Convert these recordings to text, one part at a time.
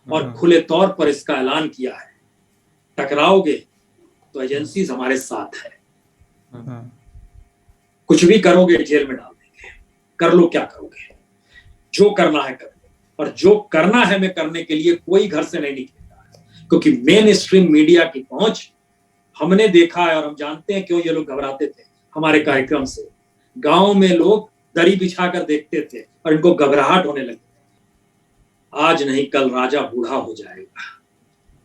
और खुले तौर पर इसका ऐलान किया है, टकराओगे तो एजेंसीज हमारे साथ है, कुछ भी करोगे जेल में डाल देंगे, कर लो क्या करोगे, जो करना है कर लो। और जो करना है मैं करने के लिए कोई घर से नहीं निकलेगा, क्योंकि मेन स्ट्रीम मीडिया की पहुंच हमने देखा है और हम जानते हैं क्यों ये लोग घबराते थे हमारे कार्यक्रम से। गांव में लोग दरी बिछाकर देखते थे और इनको घबराहट होने लगी। आज नहीं कल राजा बूढ़ा हो जाएगा,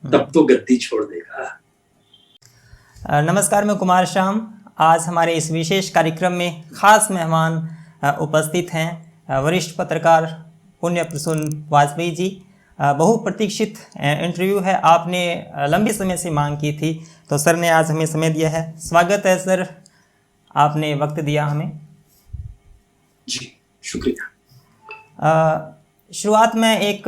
तब तो गद्दी छोड़ देगा। नमस्कार, मैं कुमार श्याम। आज हमारे इस विशेष कार्यक्रम में खास मेहमान उपस्थित हैं वरिष्ठ पत्रकार पुण्य प्रसून वाजपेयी जी। बहुप्रतीक्षित इंटरव्यू है, आपने लंबे समय से मांग की थी, तो सर ने आज हमें समय दिया है। स्वागत है सर, आपने वक्त दिया हमें। जी शुक्रिया। शुरुआत में एक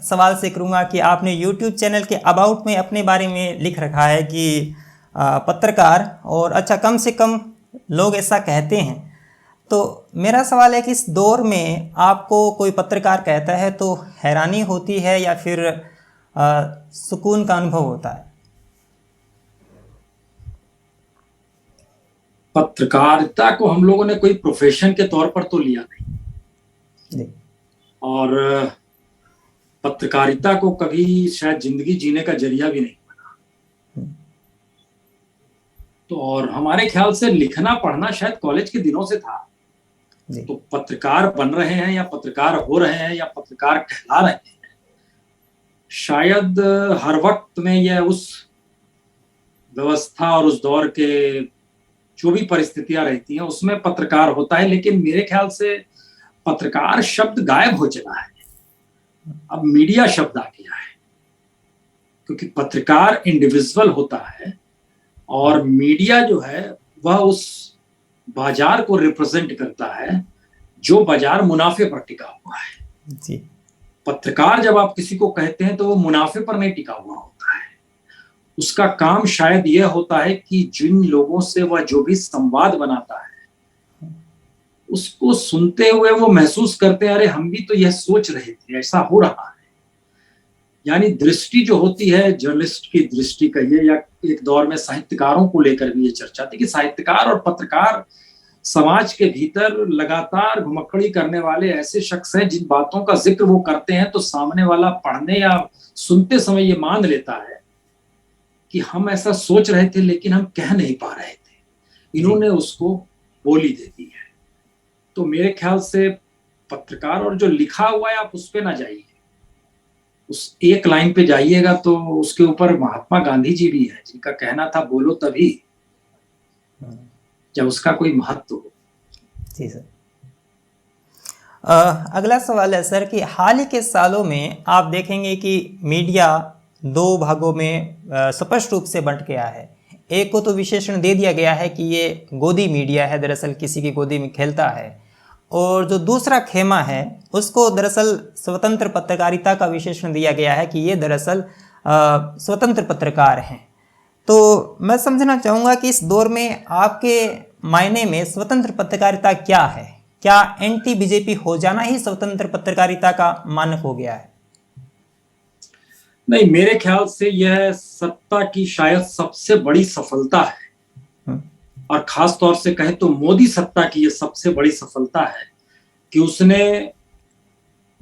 सवाल से करूँगा कि आपने YouTube चैनल के अबाउट में अपने बारे में लिख रखा है कि पत्रकार, और अच्छा कम से कम लोग ऐसा कहते हैं। तो मेरा सवाल है कि इस दौर में आपको कोई पत्रकार कहता है तो हैरानी होती है या फिर सुकून का अनुभव होता है? पत्रकारिता को हम लोगों ने कोई प्रोफेशन के तौर पर तो लिया नहीं, और पत्रकारिता को कभी शायद जिंदगी जीने का जरिया भी नहीं बना। तो और हमारे ख्याल से लिखना पढ़ना शायद कॉलेज के दिनों से था। तो पत्रकार बन रहे हैं या पत्रकार हो रहे हैं या पत्रकार कहला रहे हैं, शायद हर वक्त में यह उस व्यवस्था और उस दौर के जो भी परिस्थितियां रहती हैं उसमें पत्रकार होता है। लेकिन मेरे ख्याल से पत्रकार शब्द गायब हो चला है, अब मीडिया शब्द आ गया है, क्योंकि पत्रकार इंडिविजुअल होता है और मीडिया जो है वह उस बाजार को रिप्रेजेंट करता है जो बाजार मुनाफे पर टिका हुआ है जी। पत्रकार जब आप किसी को कहते हैं तो वो मुनाफे पर नहीं टिका हुआ होता है। उसका काम शायद यह होता है कि जिन लोगों से वह जो भी संवाद बनाता है उसको सुनते हुए वो महसूस करते हैं, अरे हम भी तो यह सोच रहे थे, ऐसा हो रहा है। यानी दृष्टि जो होती है, जर्नलिस्ट की दृष्टि कहिए, या एक दौर में साहित्यकारों को लेकर भी ये चर्चा थी कि साहित्यकार और पत्रकार समाज के भीतर लगातार घुमक्कड़ी करने वाले ऐसे शख्स हैं जिन बातों का जिक्र वो करते हैं तो सामने वाला पढ़ने या सुनते समय ये मान लेता है कि हम ऐसा सोच रहे थे लेकिन हम कह नहीं पा रहे थे, इन्होंने उसको बोली दे दी है। तो मेरे ख्याल से पत्रकार और जो लिखा हुआ है आप उस पे ना जाइए, उस एक लाइन पे जाइएगा तो उसके ऊपर महात्मा गांधी जी भी है जिनका कहना था बोलो तभी जब उसका कोई महत्व हो। जी सर। अगला सवाल है सर कि हाल ही के सालों में आप देखेंगे कि मीडिया दो भागों में स्पष्ट रूप से बंट गया है। एक को तो विशेषण दे दिया गया है कि ये गोदी मीडिया है, दरअसल किसी की गोदी में खेलता है, और जो दूसरा खेमा है उसको दरअसल स्वतंत्र पत्रकारिता का विशेषण दिया गया है कि ये दरअसल स्वतंत्र पत्रकार हैं। तो मैं समझना चाहूँगा कि इस दौर में आपके मायने में स्वतंत्र पत्रकारिता क्या है? क्या एंटी बीजेपी हो जाना ही स्वतंत्र पत्रकारिता का मानक हो गया है? नहीं, मेरे ख्याल से यह सत्ता की शायद सबसे बड़ी सफलता है, और खास तौर से कहें तो मोदी सत्ता की यह सबसे बड़ी सफलता है कि उसने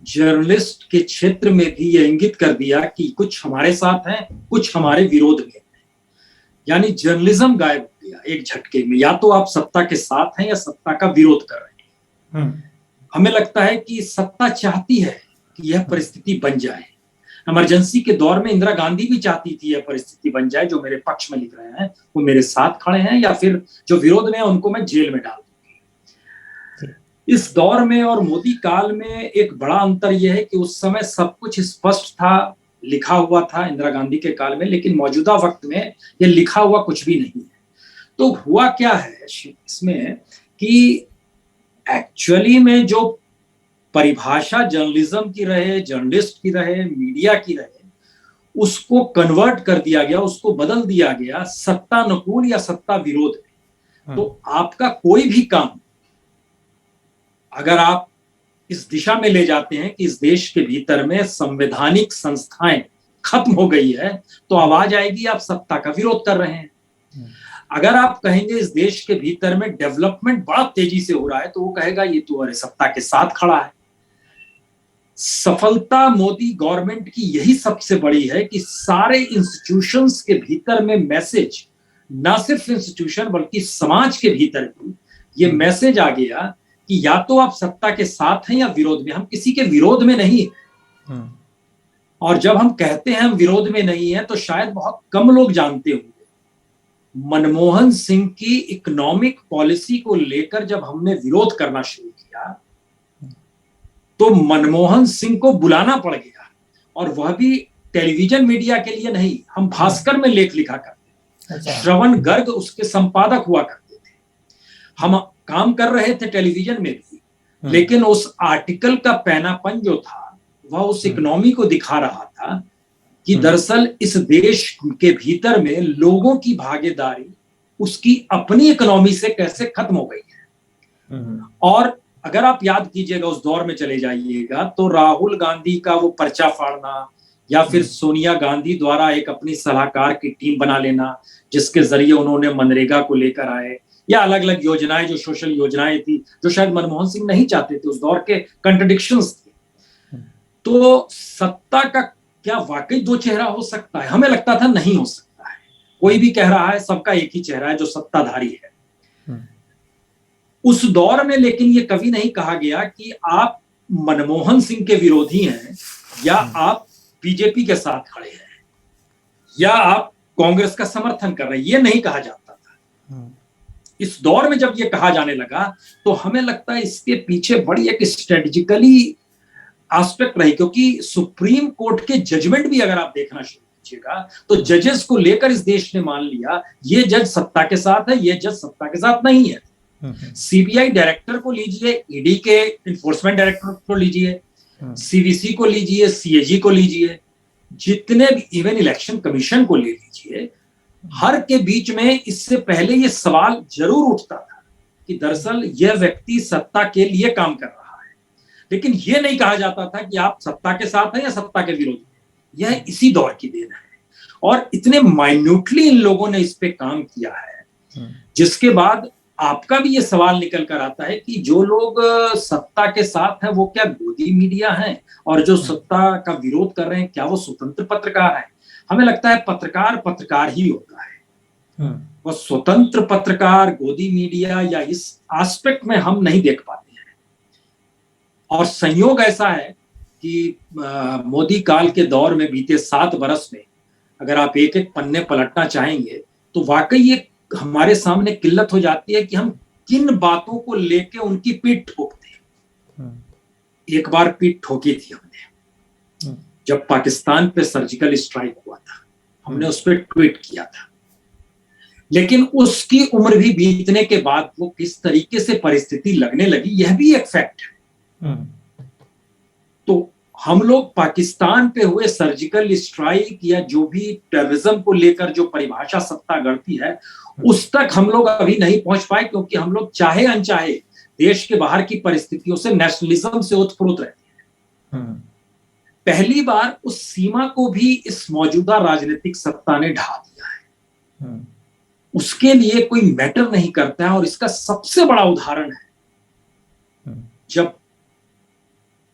जर्नलिस्ट के क्षेत्र में भी यह इंगित कर दिया कि कुछ हमारे साथ हैं, कुछ हमारे विरोध में हैं। यानी जर्नलिज्म गायब हो गया एक झटके में, या तो आप सत्ता के साथ हैं या सत्ता का विरोध कर रहे हैं। हमें लगता है कि सत्ता चाहती है कि यह परिस्थिति बन जाए। इमरजेंसी के दौर में इंदिरा गांधी भी चाहती थी यह परिस्थिति बन जाए। जो मेरे पक्ष में लिख रहे हैं वो मेरे साथ खड़े हैं, या फिर जो विरोध में है उनको मैं जेल में डाल दूंगी। इस दौर में और मोदी काल में एक बड़ा अंतर यह है कि उस समय सब कुछ स्पष्ट था, लिखा हुआ था इंदिरा गांधी के काल में, लेकिन मौजूदा वक्त में यह लिखा हुआ कुछ भी नहीं है। तो हुआ क्या है इसमें कि एक्चुअली में जो परिभाषा जर्नलिज्म की रहे, जर्नलिस्ट की रहे, मीडिया की रहे, उसको कन्वर्ट कर दिया गया, उसको बदल दिया गया सत्तानुकूल या सत्ता विरोध में। तो आपका कोई भी काम अगर आप इस दिशा में ले जाते हैं कि इस देश के भीतर में संवैधानिक संस्थाएं खत्म हो गई है, तो आवाज आएगी आप सत्ता का विरोध कर रहे हैं। अगर आप कहेंगे इस देश के भीतर में डेवलपमेंट बड़ा तेजी से हो रहा है, तो वो कहेगा ये तो अरे सत्ता के साथ खड़ा है। सफलता मोदी गवर्नमेंट की यही सबसे बड़ी है कि सारे इंस्टीट्यूशंस के भीतर में मैसेज, ना सिर्फ इंस्टीट्यूशन बल्कि समाज के भीतर भी ये मैसेज आ गया कि या तो आप सत्ता के साथ हैं या विरोध में। हम किसी के विरोध में नहीं है। और जब हम कहते हैं हम विरोध में नहीं है, तो शायद बहुत कम लोग जानते होंगे, मनमोहन सिंह की इकोनॉमिक पॉलिसी को लेकर जब हमने विरोध करना शुरू किया, तो मनमोहन सिंह को बुलाना पड़ गया, और वह भी टेलीविजन मीडिया के लिए नहीं। हम भास्कर में लेख लिखा करते थे, श्रवण गर्ग उसके संपादक हुआ करते थे, हम काम कर रहे थे टेलीविजन में भी, लेकिन उस आर्टिकल का पैनापन जो था वह उस इकोनॉमी को दिखा रहा था कि दरअसल इस देश के भीतर में लोगों की भागीदारी उसकी अपनी इकोनॉमी से कैसे खत्म हो गई है। और अगर आप याद कीजिएगा, उस दौर में चले जाइएगा, तो राहुल गांधी का वो पर्चा फाड़ना, या फिर सोनिया गांधी द्वारा एक अपनी सलाहकार की टीम बना लेना जिसके जरिए उन्होंने मनरेगा को लेकर आए, या अलग अलग योजनाएं जो सोशल योजनाएं थी जो शायद मनमोहन सिंह नहीं चाहते थे, उस दौर के कंट्रडिक्शंस थे। तो सत्ता का क्या वाकई दो चेहरा हो सकता है? हमें लगता था नहीं हो सकता है। कोई भी कह रहा है सबका एक ही चेहरा है जो सत्ताधारी है। उस दौर में लेकिन ये कभी नहीं कहा गया कि आप मनमोहन सिंह के विरोधी हैं, या आप बीजेपी के साथ खड़े हैं, या आप कांग्रेस का समर्थन कर रहे हैं। ये नहीं कहा जाता था। इस दौर में जब ये कहा जाने लगा, तो हमें लगता है इसके पीछे बड़ी एक स्ट्रेटेजिकली एस्पेक्ट रही, क्योंकि सुप्रीम कोर्ट के जजमेंट भी अगर आप देखना शुरू कीजिएगा, तो जजेस को लेकर इस देश ने मान लिया ये जज सत्ता के साथ है, ये जज सत्ता के साथ नहीं है। सीबीआई डायरेक्टर को लीजिए, ईडी के इन्फोर्समेंट डायरेक्टर को लीजिए, सीवीसी को लीजिए, सीएजी को लीजिए, जितने भी, इवन इलेक्शन कमीशन को ले लीजिए, हर के बीच में इससे पहले ये सवाल जरूर उठता था कि दरअसल यह व्यक्ति सत्ता के लिए काम कर रहा है, लेकिन यह नहीं कहा जाता था कि आप सत्ता के साथ हैं या सत्ता के विरोध में। यह इसी दौर की देन है, और इतने माइन्यूटली इन लोगों ने इस पे काम किया है, जिसके बाद आपका भी ये सवाल निकल कर आता है कि जो लोग सत्ता के साथ हैं वो क्या गोदी मीडिया हैं, और जो सत्ता का विरोध कर रहे हैं क्या वो स्वतंत्र पत्रकार हैं? हमें लगता है पत्रकार पत्रकार ही होता है। वो स्वतंत्र पत्रकार, गोदी मीडिया, या इस एस्पेक्ट में हम नहीं देख पाते हैं। और संयोग ऐसा है कि मोदी काल के दौर में बीते 7 वर्ष में अगर आप एक एक पन्ने पलटना चाहेंगे, तो वाकई ये हमारे सामने किल्लत हो जाती है कि हम किन बातों को लेके उनकी पीठ ठोकते हैं। एक बार पीठ ठोकी थी हमने जब पाकिस्तान पे सर्जिकल स्ट्राइक हुआ था, हमने उस पर ट्वीट किया था, लेकिन उसकी उम्र भी बीतने के बाद वो किस तरीके से परिस्थिति लगने लगी, यह भी एक फैक्ट है। तो हम लोग पाकिस्तान पे हुए सर्जिकल स्ट्राइक या जो भी टेररिज्म को लेकर जो परिभाषा सत्ता गढ़ती है, उस तक हम लोग अभी नहीं पहुंच पाए, क्योंकि हम लोग चाहे अनचाहे देश के बाहर की परिस्थितियों से, नेशनलिज्म से ओतप्रोत रहते हैं। पहली बार उस सीमा को भी इस मौजूदा राजनीतिक सत्ता ने ढा दिया है। उसके लिए कोई मैटर नहीं करता है, और इसका सबसे बड़ा उदाहरण है जब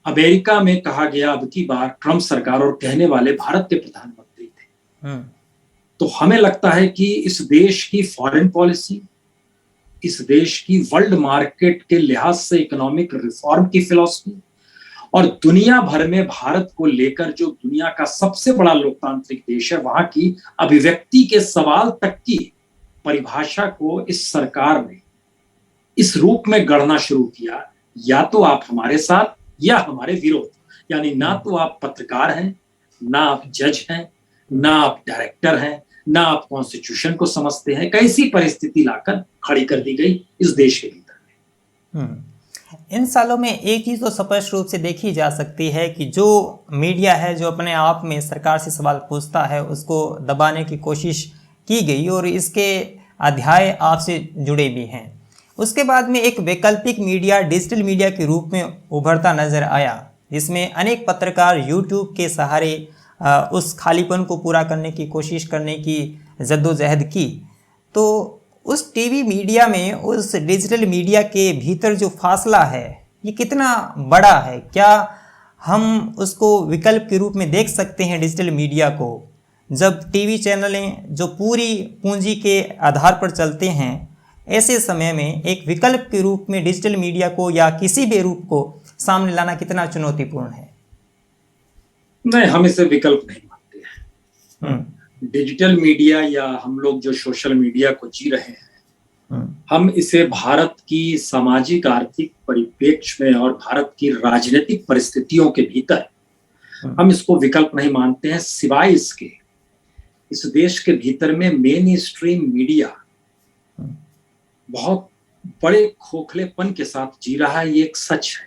अमेरिका में कहा गया अब की बार ट्रंप सरकार, और कहने वाले भारत के प्रधानमंत्री थे, तो हमें लगता है कि इस देश की फॉरेन पॉलिसी, इस देश की वर्ल्ड मार्केट के लिहाज से इकोनॉमिक रिफॉर्म की फिलॉसफी, और दुनिया भर में भारत को लेकर जो दुनिया का सबसे बड़ा लोकतांत्रिक देश है, वहां की अभिव्यक्ति के सवाल तक की परिभाषा को इस सरकार ने इस रूप में गढ़ना शुरू किया, या तो आप हमारे साथ या हमारे विरोध। यानी ना तो आप पत्रकार हैं, ना आप जज हैं, ना आप डायरेक्टर हैं, ना आप कॉन्स्टिट्यूशन को समझते हैं। कैसी परिस्थिति लाकर खड़ी कर दी गई इस देश के भीतर में। इन सालों में एक चीज तो स्पष्ट रूप से देखी जा सकती है कि जो मीडिया है, जो अपने आप में सरकार से सवाल पूछता है, उसको दबाने की कोशिश की गई, और इसके अध्याय आपसे जुड़े भी हैं। उसके बाद में एक वैकल्पिक मीडिया डिजिटल मीडिया के रूप में उभरता नजर आया, जिसमें अनेक पत्रकार यूट्यूब के सहारे उस खालीपन को पूरा करने की कोशिश करने की जद्दोजहद की। तो उस टीवी मीडिया में, उस डिजिटल मीडिया के भीतर जो फासला है ये कितना बड़ा है? क्या हम उसको विकल्प के रूप में देख सकते हैं डिजिटल मीडिया को, जब टीवी चैनलें जो पूरी पूंजी के आधार पर चलते हैं, ऐसे समय में एक विकल्प के रूप में डिजिटल मीडिया को या किसी भी रूप को सामने लाना कितना चुनौतीपूर्ण है? नहीं, हम इसे विकल्प नहीं मानते हैं। डिजिटल मीडिया या हम लोग जो सोशल मीडिया को जी रहे हैं, हम इसे भारत की सामाजिक आर्थिक परिप्रेक्ष्य में और भारत की राजनीतिक परिस्थितियों के भीतर हम इसको विकल्प नहीं मानते हैं। सिवाय इसके, इस देश के भीतर में मेन स्ट्रीम मीडिया बहुत बड़े खोखलेपन के साथ जी रहा है, ये एक सच है।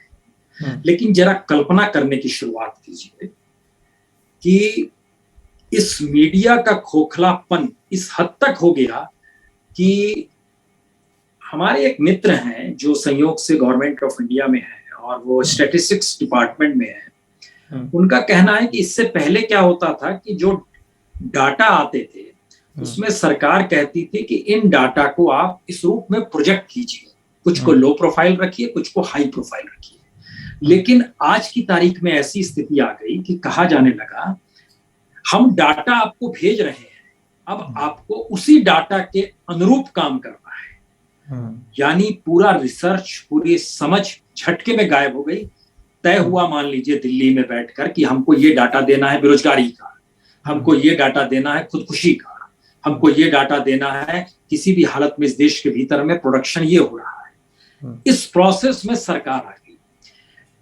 लेकिन जरा कल्पना करने की शुरुआत कीजिए कि इस मीडिया का खोखलापन इस हद तक हो गया कि हमारे एक मित्र हैं जो संयोग से गवर्नमेंट ऑफ इंडिया में है और वो स्टैटिस्टिक्स डिपार्टमेंट में है। उनका कहना है कि इससे पहले क्या होता था कि जो डाटा आते थे उसमें सरकार कहती थी कि इन डाटा को आप इस रूप में प्रोजेक्ट कीजिए, कुछ को लो प्रोफाइल रखिए, कुछ को हाई प्रोफाइल रखिए। लेकिन आज की तारीख में ऐसी स्थिति आ गई कि कहा जाने लगा हम डाटा आपको भेज रहे हैं, अब आपको उसी डाटा के अनुरूप काम करना है। यानी पूरा रिसर्च, पूरी समझ झटके में गायब हो गई। तय हुआ, मान लीजिए दिल्ली में बैठकर, कि हमको ये डाटा देना है बेरोजगारी का, हमको ये डाटा देना है खुदकुशी का, हमको ये डाटा देना है किसी भी हालत में इस देश के भीतर में प्रोडक्शन ये हो रहा है। इस प्रोसेस में सरकार आ गई।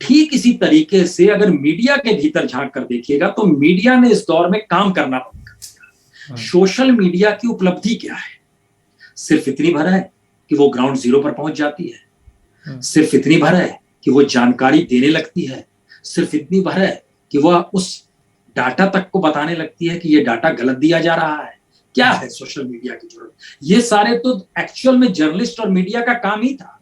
ठीक इसी तरीके से अगर मीडिया के भीतर झांक कर देखिएगा तो मीडिया ने इस दौर में काम करना बंद कर दिया। सोशल मीडिया की उपलब्धि क्या है? सिर्फ इतनी भर है कि वो ग्राउंड जीरो पर पहुंच जाती है, सिर्फ इतनी भर है कि वो जानकारी देने लगती है, सिर्फ इतनी भर है कि वह उस डाटा तक को बताने लगती है कि ये डाटा गलत दिया जा रहा है। क्या है सोशल मीडिया की जरूरत? ये सारे तो एक्चुअल में जर्नलिस्ट और मीडिया का काम ही था।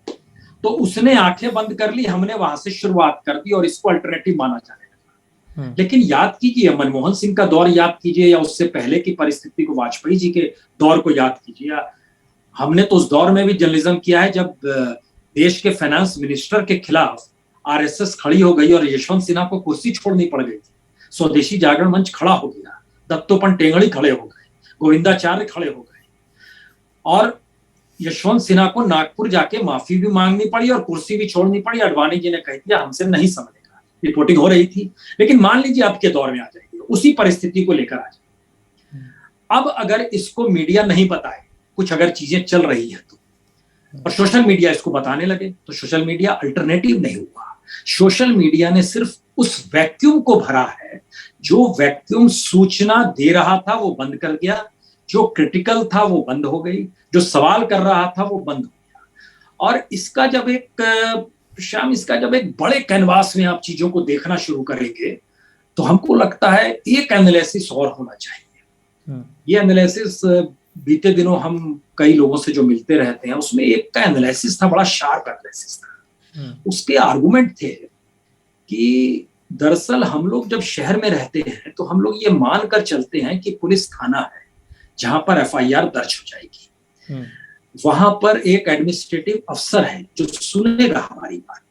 तो उसने आंखें बंद कर ली, हमने वहां से शुरुआत कर दी और इसको अल्टरनेटिव माना जाने लगा। लेकिन याद कीजिए, मनमोहन सिंह का दौर याद कीजिए या उससे पहले की परिस्थिति को, वाजपेयी जी के दौर को याद कीजिए। हमने तो उस दौर में भी जर्नलिज्म किया है जब देश के फाइनेंस मिनिस्टर के खिलाफ आरएसएस खड़ी हो गई और यशवंत सिन्हा को कुर्सी छोड़नी पड़ गई थी। स्वदेशी जागरण मंच खड़ा हो गया, दत्तोपंत टेंगड़ी खड़े हो गए, गोविंदाचार्य खड़े हो गए और यशवंत सिन्हा को नागपुर जाके माफी भी मांगनी पड़ी और कुर्सी भी छोड़नी पड़ी। अडवाणी जी ने कह दिया हमसे नहीं समझेगा, रिपोर्टिंग हो रही थी। लेकिन मान लीजिए अब के दौर में आ जाएगी, उसी परिस्थिति को लेकर आ जाएगी। अब अगर इसको मीडिया नहीं बताए, कुछ अगर चीजें चल रही है तो, और सोशल मीडिया इसको बताने लगे, तो सोशल मीडिया अल्टरनेटिव नहीं हुआ। सोशल मीडिया ने सिर्फ उस वैक्यूम को भरा है, जो वैक्यूम सूचना दे रहा था वो बंद कर दिया, जो क्रिटिकल था वो बंद हो गई, जो सवाल कर रहा था वो बंद हो गया। और इसका जब एक बड़े कैनवास में आप चीजों को देखना शुरू करेंगे तो हमको लगता है एक एनालिसिस और होना चाहिए। ये एनालिसिस बीते दिनों हम कई लोगों से जो मिलते रहते हैं उसमें एक का एनालिसिस था, बड़ा शार्प एनालिसिस था। उसके आर्गुमेंट थे कि दरअसल हम लोग जब शहर में रहते हैं तो हम लोग ये मानकर चलते हैं कि पुलिस थाना है जहां पर एफआईआर दर्ज हो जाएगी, वहां पर एक एडमिनिस्ट्रेटिव अफसर है जो सुनेगा हमारी बात।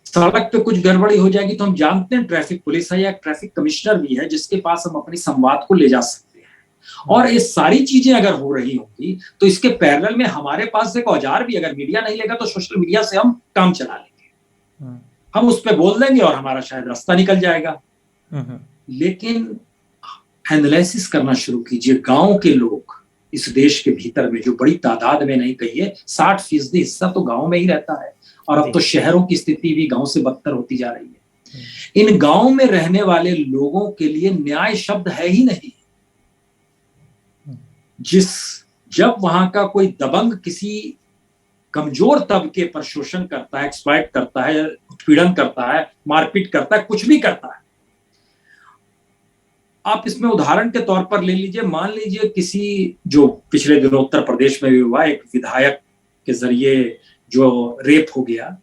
सड़क पे कुछ गड़बड़ी हो जाएगी तो हम जानते हैं ट्रैफिक पुलिस है या ट्रैफिक कमिश्नर भी है जिसके पास हम अपनी संवाद को ले जा सकते हैं। और ये सारी चीजें अगर हो रही होंगी तो इसके पैरेलल में हमारे पास एक औजार भी, अगर मीडिया नहीं लेगा तो सोशल मीडिया से हम काम चला लेंगे, हम उस पर बोल देंगे और हमारा शायद रास्ता निकल जाएगा। लेकिन एनालिसिस करना शुरू कीजिए। गांव के लोग इस देश के भीतर में, जो बड़ी तादाद में नहीं कहिए 60% हिस्सा तो गांव में ही रहता है, और अब तो शहरों की स्थिति भी गांव से बदतर होती जा रही है। इन गांव में रहने वाले लोगों के लिए न्याय शब्द है ही नहीं। जब वहां का कोई दबंग किसी कमजोर तबके पर शोषण करता है, एक्सप्लॉइट करता है, उत्पीड़न करता है, मारपीट करता है, कुछ भी करता है, आप इसमें उदाहरण के तौर पर ले लीजिए, मान लीजिए किसी, जो पिछले दिनों उत्तर प्रदेश में भी हुआ, एक विधायक के जरिए जो रेप हो गया,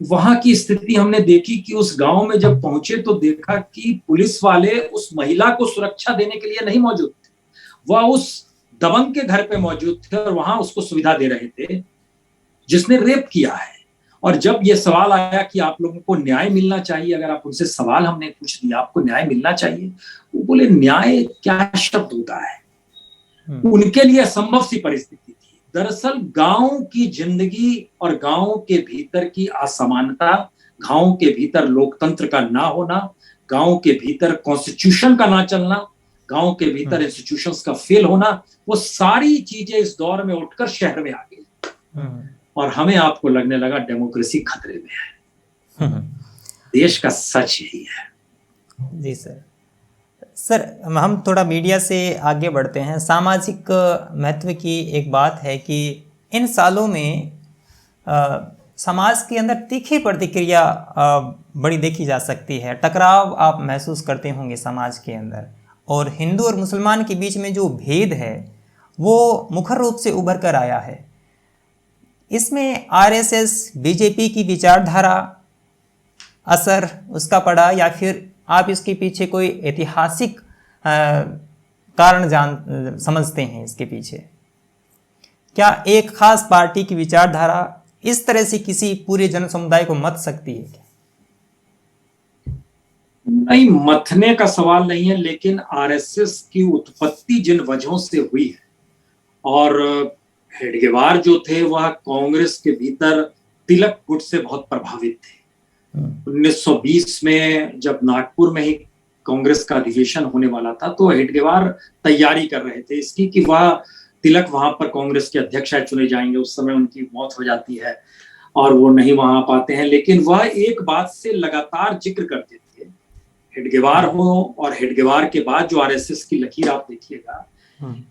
वहां की स्थिति हमने देखी कि उस गांव में जब पहुंचे तो देखा कि पुलिस वाले उस महिला को सुरक्षा देने के लिए नहीं मौजूद थे, वह उस दबंग के घर पे मौजूद थे और वहां उसको सुविधा दे रहे थे जिसने रेप किया है। और जब ये सवाल आया कि आप लोगों को न्याय मिलना चाहिए, अगर आप उनसे सवाल हमने पूछ दिया आपको न्याय मिलना चाहिए, वो बोले न्याय क्या शब्द होता है, उनके लिए असंभव सी परिस्थिति थी। दरअसल गांव की जिंदगी और गांव के भीतर की असमानता, गांव के भीतर लोकतंत्र का ना होना, गांव के भीतर कॉन्स्टिट्यूशन का ना चलना, गांव के भीतर इंस्टीट्यूशंस का फेल होना, वो सारी चीजें इस दौर में उठकर शहर में आ गई और हमें आपको लगने लगा डेमोक्रेसी खतरे में है। देश का सच यही है। जी सर, हम थोड़ा मीडिया से आगे बढ़ते हैं। सामाजिक महत्व की एक बात है कि इन सालों में समाज के अंदर तीखी प्रतिक्रिया बड़ी देखी जा सकती है, टकराव आप महसूस करते होंगे समाज के अंदर, और हिंदू और मुसलमान के बीच में जो भेद है वो मुखर रूप से उभर कर आया है। इसमें आरएसएस, बीजेपी की विचारधारा असर उसका पड़ा, या फिर आप इसके पीछे कोई ऐतिहासिक कारण समझते हैं इसके पीछे? क्या एक खास पार्टी की विचारधारा इस तरह से किसी पूरे जन समुदाय को मत सकती है क्या? नहीं, मथने का सवाल नहीं है, लेकिन आरएसएस की उत्पत्ति जिन वजहों से हुई है, और हेडगेवार जो थे वह कांग्रेस के भीतर तिलक गुट से बहुत प्रभावित थे। 1920 में जब नागपुर में ही कांग्रेस का अधिवेशन होने वाला था तो हेडगेवार तैयारी कर रहे थे इसकी कि वह तिलक वहां पर कांग्रेस के अध्यक्ष चुने जाएंगे। उस समय उनकी मौत हो जाती है और वो नहीं वहां पाते हैं, लेकिन वह एक बात से लगातार जिक्र करते थे, हेडगेवार हो और हेडगेवार के बाद जो आरएसएस की लकीर आप देखिएगा,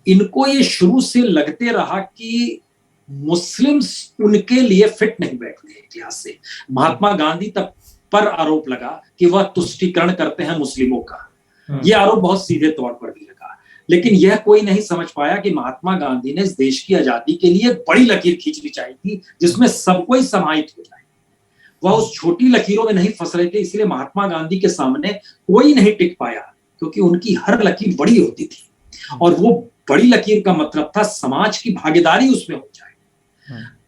इनको ये शुरू से लगते रहा कि मुस्लिम्स उनके लिए फिट नहीं बैठते। इतिहास से महात्मा गांधी तक पर आरोप लगा कि वह तुष्टीकरण करते हैं मुस्लिमों का। यह आरोप बहुत सीधे तौर पर भी लगा, लेकिन यह कोई नहीं समझ पाया कि महात्मा गांधी ने इस देश की आजादी के लिए बड़ी लकीर खींचनी चाहिए थी जिसमें सब कोई समाहित हो जाए। वह उस छोटी लकीरों में नहीं फंस रहे थे, इसलिए महात्मा गांधी के सामने कोई नहीं टिक पाया, क्योंकि उनकी हर लकीर बड़ी होती थी और वो बड़ी लकीर का मतलब था समाज की भागीदारी उसमें हो जाए।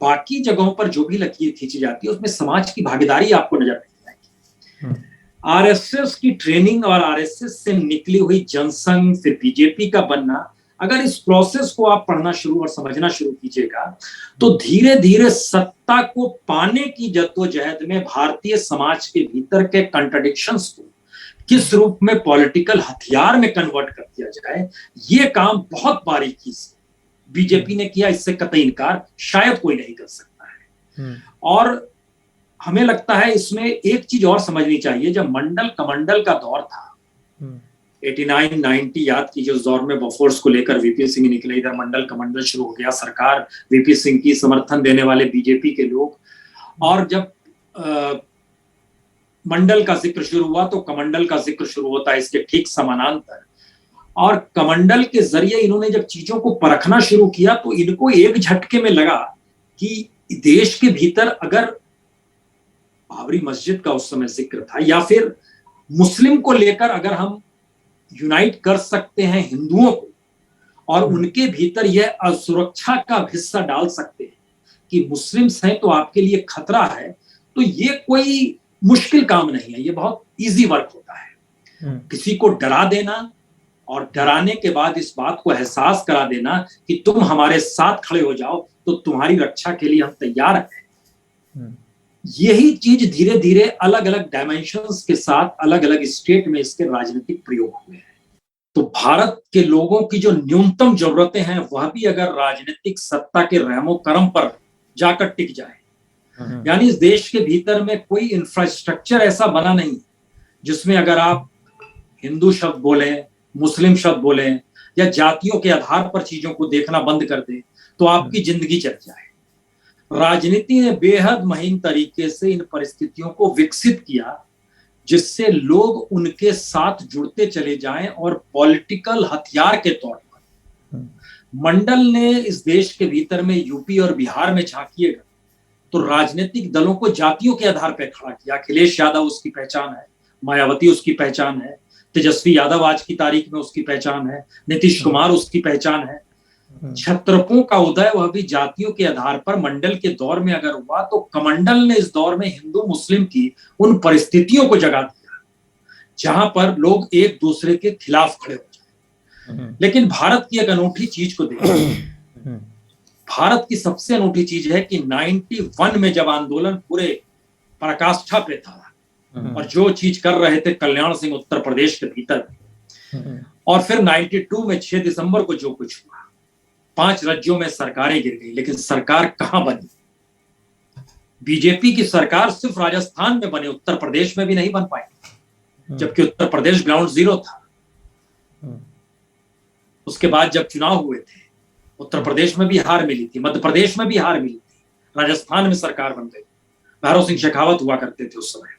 बाकी जगहों पर जो भी लकीर खींची जाती है उसमें समाज की भागीदारी आपको नजर नहीं आएगी। आरएसएस की ट्रेनिंग और आरएसएस से निकली हुई जनसंघ, फिर बीजेपी का बनना, अगर इस प्रोसेस को आप पढ़ना शुरू और समझना शुरू कीजिएगा तो धीरे धीरे सत्ता को पाने की जद्दोजहद में भारतीय समाज के भीतर के कंट्राडिक्शंस को किस रूप में पॉलिटिकल हथियार में कन्वर्ट कर दिया जाए, ये काम बहुत बारीकी से बीजेपी ने किया। इससे कतई इनकार शायद कोई नहीं कर सकता है। और हमें लगता है इसमें एक चीज और समझनी चाहिए, जब मंडल कमंडल का दौर था 89-90, याद कीजिए, उस दौर में बफोर्स को लेकर वीपी सिंह निकले, इधर मंडल कमंडल शुरू हो गया, सरकार वीपी सिंह की समर्थन देने वाले बीजेपी के लोग, और जब मंडल का जिक्र शुरू हुआ तो कमंडल का जिक्र शुरू होता है इसके ठीक समानांतर। और कमंडल के जरिए इन्होंने जब चीजों को परखना शुरू किया तो इनको एक झटके में लगा कि देश के भीतर अगर बाबरी मस्जिद का उस समय जिक्र था या फिर मुस्लिम को लेकर अगर हम यूनाइट कर सकते हैं हिंदुओं को और उनके भीतर यह असुरक्षा का हिस्सा डाल सकते हैं कि मुस्लिम्स हैं तो आपके लिए खतरा है, तो ये कोई मुश्किल काम नहीं है, ये बहुत इजी वर्क होता है। किसी को डरा देना और डराने के बाद इस बात को एहसास करा देना कि तुम हमारे साथ खड़े हो जाओ तो तुम्हारी रक्षा के लिए हम तैयार हैं। यही चीज धीरे धीरे अलग अलग डायमेंशंस के साथ अलग अलग स्टेट में इसके राजनीतिक प्रयोग हुए हैं। तो भारत के लोगों की जो न्यूनतम जरूरतें हैं वह भी अगर राजनीतिक सत्ता के रहमो करम पर जाकर टिक जाए, यानी इस देश के भीतर में कोई इंफ्रास्ट्रक्चर ऐसा बना नहीं जिसमें अगर आप हिंदू शब्द बोलें, मुस्लिम शब्द बोलें या जातियों के आधार पर चीजों को देखना बंद कर दें तो आपकी जिंदगी चल जाए। राजनीति ने बेहद महीन तरीके से इन परिस्थितियों को विकसित किया जिससे लोग उनके साथ जुड़ते चले जाएं और पॉलिटिकल हथियार के तौर पर मंडल ने इस देश के भीतर में यूपी और बिहार में झांकिएगा तो राजनीतिक दलों को जातियों के आधार पर खड़ा किया। अखिलेश यादव उसकी पहचान है, मायावती उसकी पहचान है, तेजस्वी यादव आज की तारीख में उसकी पहचान है, नीतीश कुमार उसकी पहचान है। क्षत्रपों का उदय वह भी जातियों के आधार पर मंडल के दौर में अगर हुआ तो कमंडल ने इस दौर में हिंदू मुस्लिम की उन परिस्थितियों को जगा दिया जहां पर लोग एक दूसरे के खिलाफ खड़े हो जाए। लेकिन भारत की एक अनूठी चीज को देखिए, भारत की सबसे अनूठी चीज है कि 91 में जब आंदोलन पूरे पराकाष्ठा पे था और जो चीज कर रहे थे कल्याण सिंह उत्तर प्रदेश के भीतर, और फिर 92 में 6 दिसंबर को जो कुछ हुआ, 5 राज्यों में सरकारें गिर गई, लेकिन सरकार कहां बनी? बीजेपी की सरकार सिर्फ राजस्थान में बनी, उत्तर प्रदेश में भी नहीं बन पाई, जबकि उत्तर प्रदेश ग्राउंड जीरो था। उसके बाद जब चुनाव हुए थे उत्तर प्रदेश में भी हार मिली थी, मध्य प्रदेश में भी हार मिली थी, राजस्थान में सरकार बन गई, भैरव सिंह शेखावत हुआ करते थे उस समय।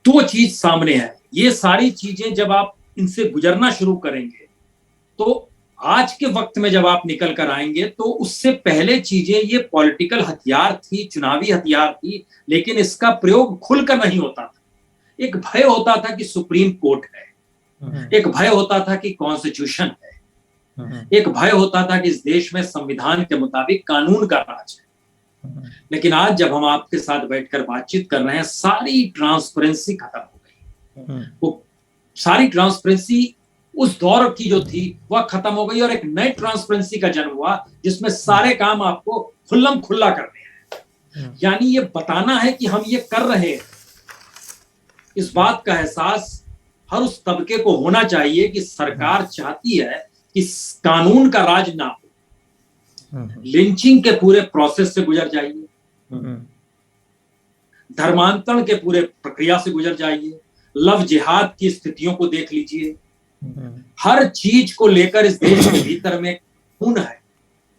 तो चीज सामने है। ये सारी चीजें जब आप इनसे गुजरना शुरू करेंगे तो आज के वक्त में जब आप निकल कर आएंगे तो उससे पहले चीजें ये पॉलिटिकल हथियार थी, चुनावी हथियार थी, लेकिन इसका प्रयोग खुलकर नहीं होता था। एक भय होता था कि सुप्रीम कोर्ट है, एक भय होता था कि कॉन्स्टिट्यूशन है, एक भय होता था कि इस देश में संविधान के मुताबिक कानून का राज है। लेकिन आज जब हम आपके साथ बैठकर बातचीत कर रहे हैं, सारी ट्रांसपेरेंसी खत्म हो गई। वो सारी ट्रांसपेरेंसी उस दौर की जो थी वह खत्म हो गई और एक नई ट्रांसपेरेंसी का जन्म हुआ जिसमें सारे काम आपको खुल्लम खुल्ला करने हैं। यानी ये बताना है कि हम ये कर रहे हैं। इस बात का एहसास हर उस तबके को होना चाहिए कि सरकार चाहती है कि कानून का राज ना हो। लिंचिंग के पूरे प्रोसेस से गुजर जाइए, धर्मांतरण के पूरे प्रक्रिया से गुजर जाइए, लव जिहाद की स्थितियों को देख लीजिए। हर चीज को लेकर इस देश के भीतर में कानून है,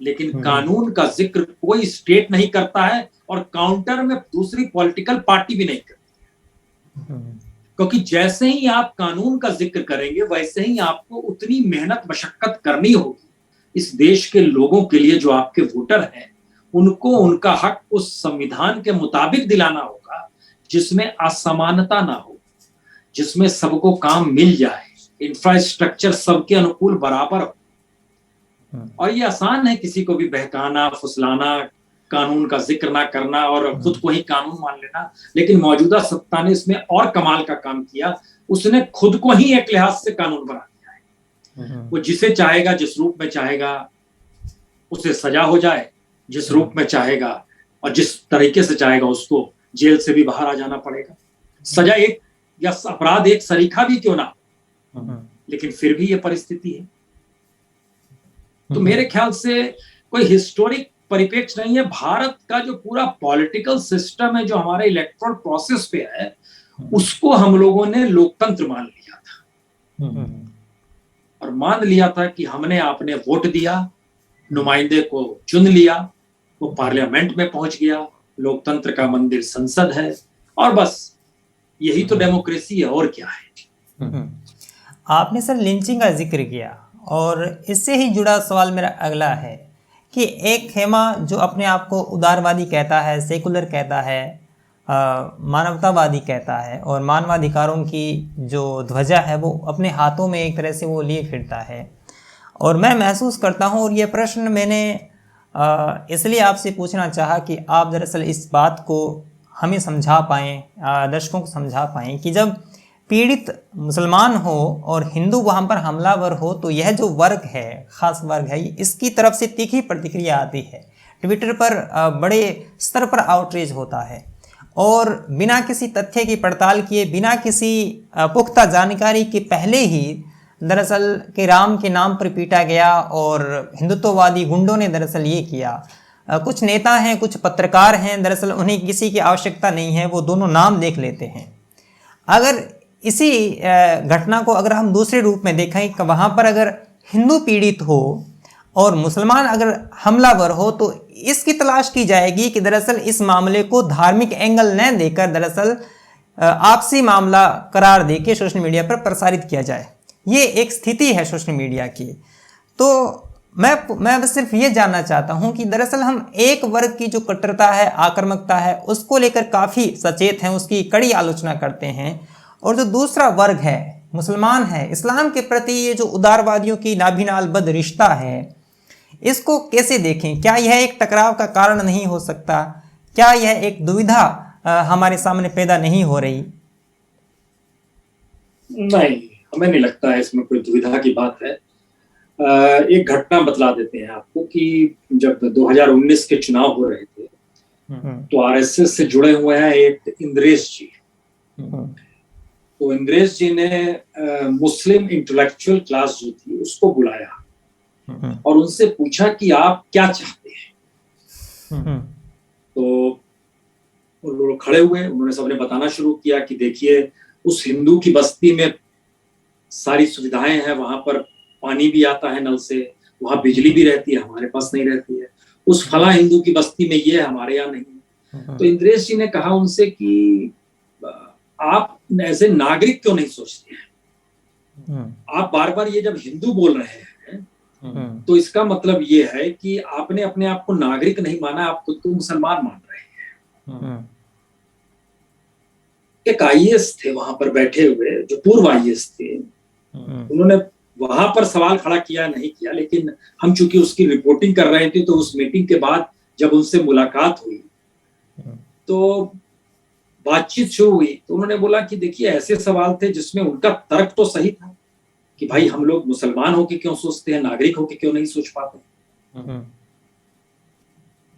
लेकिन कानून का जिक्र कोई स्टेट नहीं करता है और काउंटर में दूसरी पॉलिटिकल पार्टी भी नहीं करती है। क्योंकि जैसे ही आप कानून का जिक्र करेंगे वैसे ही आपको उतनी मेहनत मशक्कत करनी होगी इस देश के लोगों के लिए, जो आपके वोटर हैं, उनको उनका हक उस संविधान के मुताबिक दिलाना होगा जिसमें असमानता ना हो, जिसमें सबको काम मिल जाए, इंफ्रास्ट्रक्चर सबके अनुकूल बराबर हो। और ये आसान है किसी को भी बहकाना, फुसलाना, कानून का जिक्र ना करना और खुद को ही कानून मान लेना, लेकिन मौजूदा सत्ता ने इसमें और कमाल का काम किया। उसने खुद को ही एक लिहाज से कानून बना दिया है। वो जिसे चाहेगा, जिस रूप में चाहेगा उसे सजा हो जाए, जिस रूप में चाहेगा और जिस तरीके से चाहेगा उसको जेल से भी बाहर आ जाना पड़ेगा। सजा एक या अपराध एक सरीखा भी क्यों ना, लेकिन फिर भी ये परिस्थिति है। तो मेरे ख्याल से कोई हिस्टोरिक परिप्रेक्ष्य नहीं है। भारत का जो पूरा पॉलिटिकल सिस्टम है, जो हमारे इलेक्टोरल प्रोसेस पे है, उसको हम लोगों ने लोकतंत्र मान लिया था और मान लिया था कि हमने आपने वोट दिया, नुमाइंदे को चुन लिया, वो पार्लियामेंट में पहुंच गया, लोकतंत्र का मंदिर संसद है और बस यही तो डेमोक्रेसी है, और क्या है। आपने सर लिंचिंग का जिक्र किया और इससे ही जुड़ा सवाल मेरा अगला है कि एक खेमा जो अपने आप को उदारवादी कहता है, सेकुलर कहता है, मानवतावादी कहता है और मानवाधिकारों की जो ध्वजा है वो अपने हाथों में एक तरह से वो लिए फिरता है। और मैं महसूस करता हूँ, और ये प्रश्न मैंने इसलिए आपसे पूछना चाहा कि आप दरअसल इस बात को हमें समझा पाएँ, दर्शकों को समझा पाएँ कि जब पीड़ित मुसलमान हो और हिंदू वहाँ पर हमलावर हो तो यह जो वर्ग है, ख़ास वर्ग है, इसकी तरफ से तीखी प्रतिक्रिया आती है। ट्विटर पर बड़े स्तर पर आउटरीच होता है और बिना किसी तथ्य की पड़ताल किए, बिना किसी पुख्ता जानकारी के पहले ही दरअसल कि राम के नाम पर पीटा गया और हिंदुत्ववादी गुंडों ने दरअसल ये किया। कुछ नेता हैं, कुछ पत्रकार हैं, दरअसल उन्हें किसी की आवश्यकता नहीं है, वो दोनों नाम देख लेते हैं। अगर इसी घटना को अगर हम दूसरे रूप में देखें कि वहाँ पर अगर हिंदू पीड़ित हो और मुसलमान अगर हमलावर हो तो इसकी तलाश की जाएगी कि दरअसल इस मामले को धार्मिक एंगल न देकर दरअसल आपसी मामला करार देके सोशल मीडिया पर प्रसारित किया जाए। ये एक स्थिति है सोशल मीडिया की। तो मैं बस सिर्फ ये जानना चाहता हूं कि दरअसल हम एक वर्ग की जो कट्टरता है, आक्रामकता है, उसको लेकर काफ़ी सचेत हैं, उसकी कड़ी आलोचना करते हैं, और जो दूसरा वर्ग है, मुसलमान है, इस्लाम के प्रति ये जो उदारवादियों की नाभिनालबद्ध रिश्ता है, इसको कैसे देखें? क्या यह एक टकराव का कारण नहीं हो सकता? क्या यह एक दुविधा हमारे सामने पैदा नहीं हो रही? नहीं, हमें नहीं लगता है इसमें कोई दुविधा की बात है। एक घटना बतला देते हैं आपको कि जब 2019 के चुनाव हो रहे थे तो आरएसएस से जुड़े हुए हैं एक इंद्रेश जी। तो इंद्रेश जी ने मुस्लिम इंटेलेक्चुअल क्लास जो थी उसको बुलाया और उनसे पूछा कि आप क्या चाहते हैं। तो वो लोग खड़े हुए, उन्होंने सबने बताना शुरू किया कि देखिए, उस हिंदू की बस्ती में सारी सुविधाएं हैं, वहां पर पानी भी आता है नल से, वहां बिजली भी रहती है, हमारे पास नहीं रहती है। उस फला हिंदू की बस्ती में ये है, हमारे यहाँ नहीं है। तो इंद्रेश जी ने कहा उनसे कि आप ऐसे नागरिक क्यों नहीं सोचते हैं? आप बार बार ये जब हिंदू बोल रहे हैं तो इसका मतलब ये है कि आपने अपने आप को नागरिक नहीं माना, आप खुद को मुसलमान मान रहे हैं। एक आईएएस थे वहां पर बैठे हुए, जो पूर्व आईएएस थे, उन्होंने वहां पर सवाल खड़ा किया नहीं किया, लेकिन हम चूंकि उसकी रिपोर्टिंग कर रहे थे तो उस मीटिंग के बाद जब उनसे मुलाकात हुई तो बातचीत शुरू हुई, तो उन्होंने बोला कि देखिए, ऐसे सवाल थे जिसमें उनका तर्क तो सही था कि भाई हम लोग मुसलमान होके क्यों सोचते हैं, नागरिक होके क्यों नहीं सोच पाते।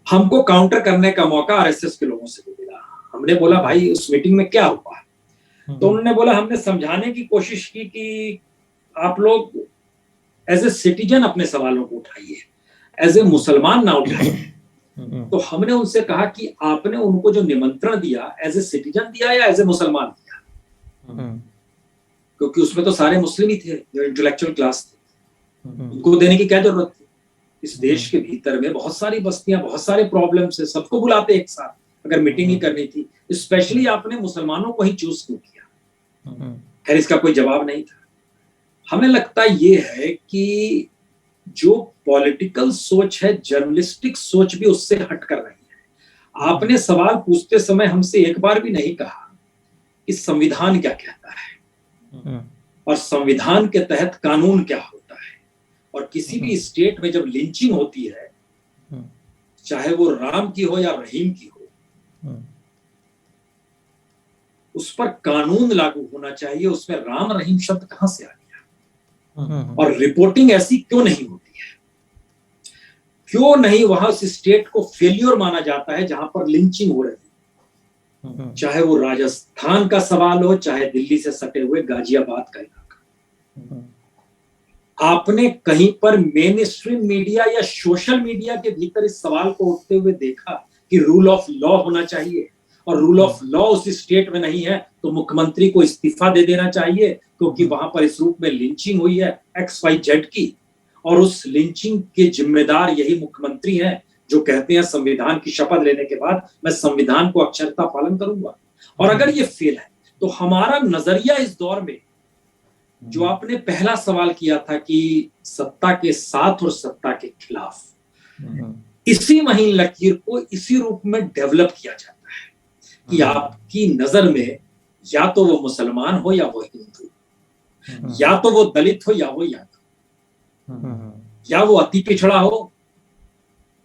हमको काउंटर करने का मौका आरएसएस के लोगों से भी मिला। हमने बोला भाई उस मीटिंग में क्या हुआ? तो उन्होंने बोला हमने समझाने की कोशिश की कि आप लोग एज ए सिटीजन अपने सवालों को उठाइए, एज ए मुसलमान ना उठाइए। तो हमने उनसे कहा कि आपने उनको जो निमंत्रण दिया एज ए सिटीजन दिया या एज ए मुसलमान दिया? क्योंकि उसमें तो सारे मुस्लिम ही थे जो इंटेलेक्चुअल क्लास थे, उनको देने की क्या जरूरत थी? इस देश के भीतर में बहुत सारी बस्तियां, बहुत सारे प्रॉब्लम्स है, सबको बुलाते एक साथ अगर मीटिंग ही करनी थी। स्पेशली आपने मुसलमानों को ही चूज क्यों किया? खैर, इसका कोई जवाब नहीं था। हमें लगता ये है कि जो पॉलिटिकल सोच है, जर्नलिस्टिक सोच भी उससे हट कर रही है। आपने सवाल पूछते समय हमसे एक बार भी नहीं कहा कि संविधान क्या कहता है और संविधान के तहत कानून क्या होता है, और किसी भी स्टेट में जब लिंचिंग होती है, चाहे वो राम की हो या रहीम की हो, उस पर कानून लागू होना चाहिए। उसमें राम रहीम शब्द कहां से आ गया? और रिपोर्टिंग ऐसी क्यों नहीं होती है? क्यों नहीं वहां उस स्टेट को फेल्योर माना जाता है जहां पर लिंचिंग हो रही है? चाहे वो राजस्थान का सवाल हो, चाहे दिल्ली से सटे हुए गाजियाबाद का इलाका। आपने कहीं पर मेन स्ट्रीम मीडिया या सोशल मीडिया के भीतर इस सवाल को उठते हुए देखा कि रूल ऑफ लॉ होना चाहिए, और रूल ऑफ लॉ उस स्टेट में नहीं है तो मुख्यमंत्री को इस्तीफा दे देना चाहिए, क्योंकि वहां पर इस रूप में लिंचिंग हुई है XYZ की, और उस लिंचिंग के जिम्मेदार यही मुख्यमंत्री हैं जो कहते हैं संविधान की शपथ लेने के बाद मैं संविधान को अक्षरता पालन करूंगा। और अगर ये फेल है तो हमारा नजरिया इस दौर में, जो आपने पहला सवाल किया था कि सत्ता के साथ और सत्ता के खिलाफ, इसी महीन लकीर को इसी रूप में डेवलप किया जाता है कि आपकी नजर में या तो वो मुसलमान हो या वो हिंदू, या तो वो दलित हो या वो यादव, या वो अति पिछड़ा हो।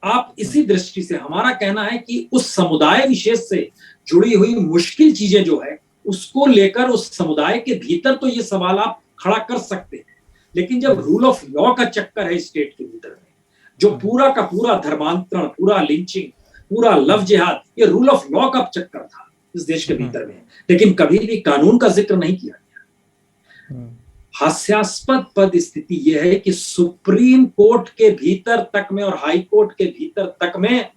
आप इसी दृष्टि से, हमारा कहना है कि उस समुदाय विशेष से जुड़ी हुई मुश्किल चीजें जो है उसको लेकर उस समुदाय के भीतर तो ये सवाल आप खड़ा कर सकते हैं, लेकिन जब रूल ऑफ लॉ का चक्कर है स्टेट के भीतर में, जो पूरा का पूरा धर्मांतरण, पूरा लिंचिंग, पूरा लव जिहाद, ये रूल ऑफ लॉ का चक्कर था इस देश के भीतर में, लेकिन कभी भी कानून का जिक्र नहीं किया गया। हास्यास्पद पद स्थिति यह है कि सुप्रीम कोर्ट के भीतर तक में और हाई कोर्ट के भीतर तक में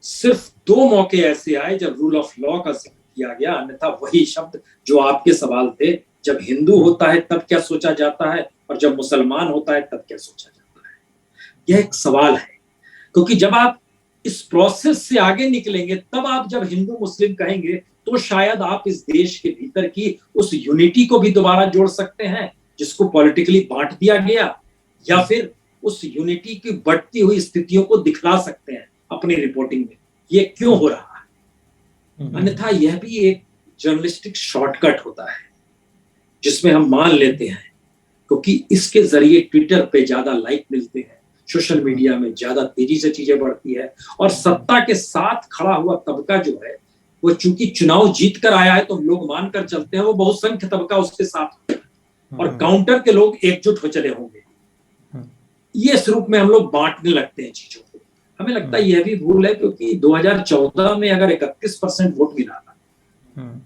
सिर्फ 2 मौके ऐसे आए जब रूल ऑफ लॉ का जिक्र किया गया, अन्यथा वही शब्द जो आपके सवाल थे, जब हिंदू होता है तब क्या सोचा जाता है और जब मुसलमान होता है तब क्या सोचा जाता है। यह एक सवाल है, क्योंकि जब आप इस प्रोसेस से आगे निकलेंगे, तब आप जब हिंदू मुस्लिम कहेंगे तो शायद आप इस देश के भीतर की उस यूनिटी को भी दोबारा जोड़ सकते हैं, जिसको पॉलिटिकली बांट दिया गया, या फिर उस यूनिटी की बढ़ती हुई स्थितियों को दिखला सकते हैं अपनी रिपोर्टिंग में? ये क्यों हो रहा है? अन्यथा यह भी एक जर्नलिस्टिक शॉर्टकट होता है जिसमें हम मान लेते हैं क्योंकि इसके जरिए ट्विटर पे ज्यादा लाइक मिलते हैं, सोशल मीडिया में ज्यादा तेजी से चीजें बढ़ती है, और सत्ता के साथ खड़ा हुआ तबका जो है वो चूंकि चुनाव जीत कर आया है तो लोग मानकर चलते हैं वो बहुसंख्य तबका उसके साथ और काउंटर के लोग एकजुट हो चले होंगे। ये इस रूप में हम लोग बांटने लगते हैं चीजों को। हमें लगता है यह भी भूल है क्योंकि 2014 में अगर 31% वोट मिला था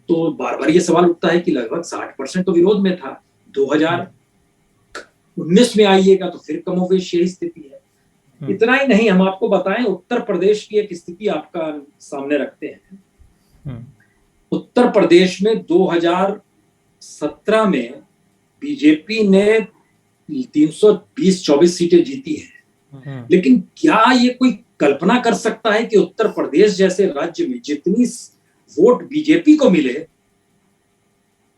तो बार बार ये सवाल उठता है कि लगभग 60% तो विरोध में था। 2019 में आइएगा तो फिर कमोवेश यही स्थिति है। इतना ही नहीं, हम आपको बताएं उत्तर प्रदेश की एक स्थिति आपका सामने रखते हैं। उत्तर प्रदेश में 2017 में बीजेपी ने 320-24 सीटें जीती हैं, लेकिन क्या ये कोई कल्पना कर सकता है कि उत्तर प्रदेश जैसे राज्य में जितनी वोट बीजेपी को मिले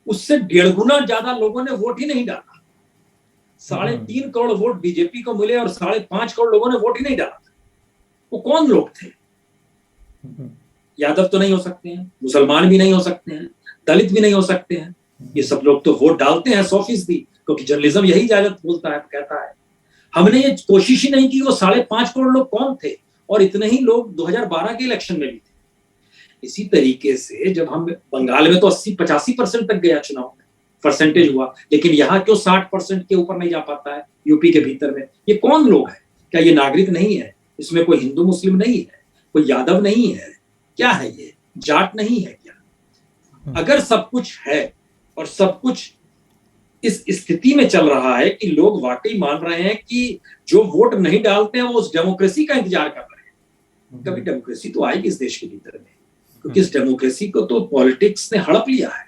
उससे 1.5 गुना ज्यादा लोगों ने वोट ही नहीं डाला। 3.5 करोड़ वोट बीजेपी को मिले और 5.5 करोड़ लोगों ने वोट ही नहीं डाला। वो कौन लोग थे? यादव तो नहीं हो सकते हैं, मुसलमान भी नहीं हो सकते हैं, दलित भी नहीं हो सकते हैं। ये सब लोग तो वोट डालते हैं 100%, क्योंकि जर्नलिज्म यही इजाजत बोलता है, कहता है। हमने ये कोशिश ही नहीं की वो 5.5 करोड़ लोग कौन थे, और इतने ही लोग 2012 के इलेक्शन में भी थे। इसी तरीके से जब हम बंगाल में तो 80-85% तक गया चुनाव में परसेंटेज हुआ, लेकिन यहाँ क्यों 60% के ऊपर नहीं जा पाता है यूपी के भीतर में? ये कौन लोग है? क्या ये नागरिक नहीं है? इसमें कोई हिंदू मुस्लिम नहीं है, कोई यादव नहीं है, क्या है ये? जाट नहीं है क्या? अगर सब कुछ है और सब कुछ इस स्थिति में चल रहा है कि लोग वाकई मान रहे हैं कि जो वोट नहीं डालते हैं वो उस डेमोक्रेसी का इंतजार कर रहे हैं, कभी डेमोक्रेसी तो आएगी इस देश के भीतर में, क्योंकि इस डेमोक्रेसी को तो पॉलिटिक्स ने हड़प लिया है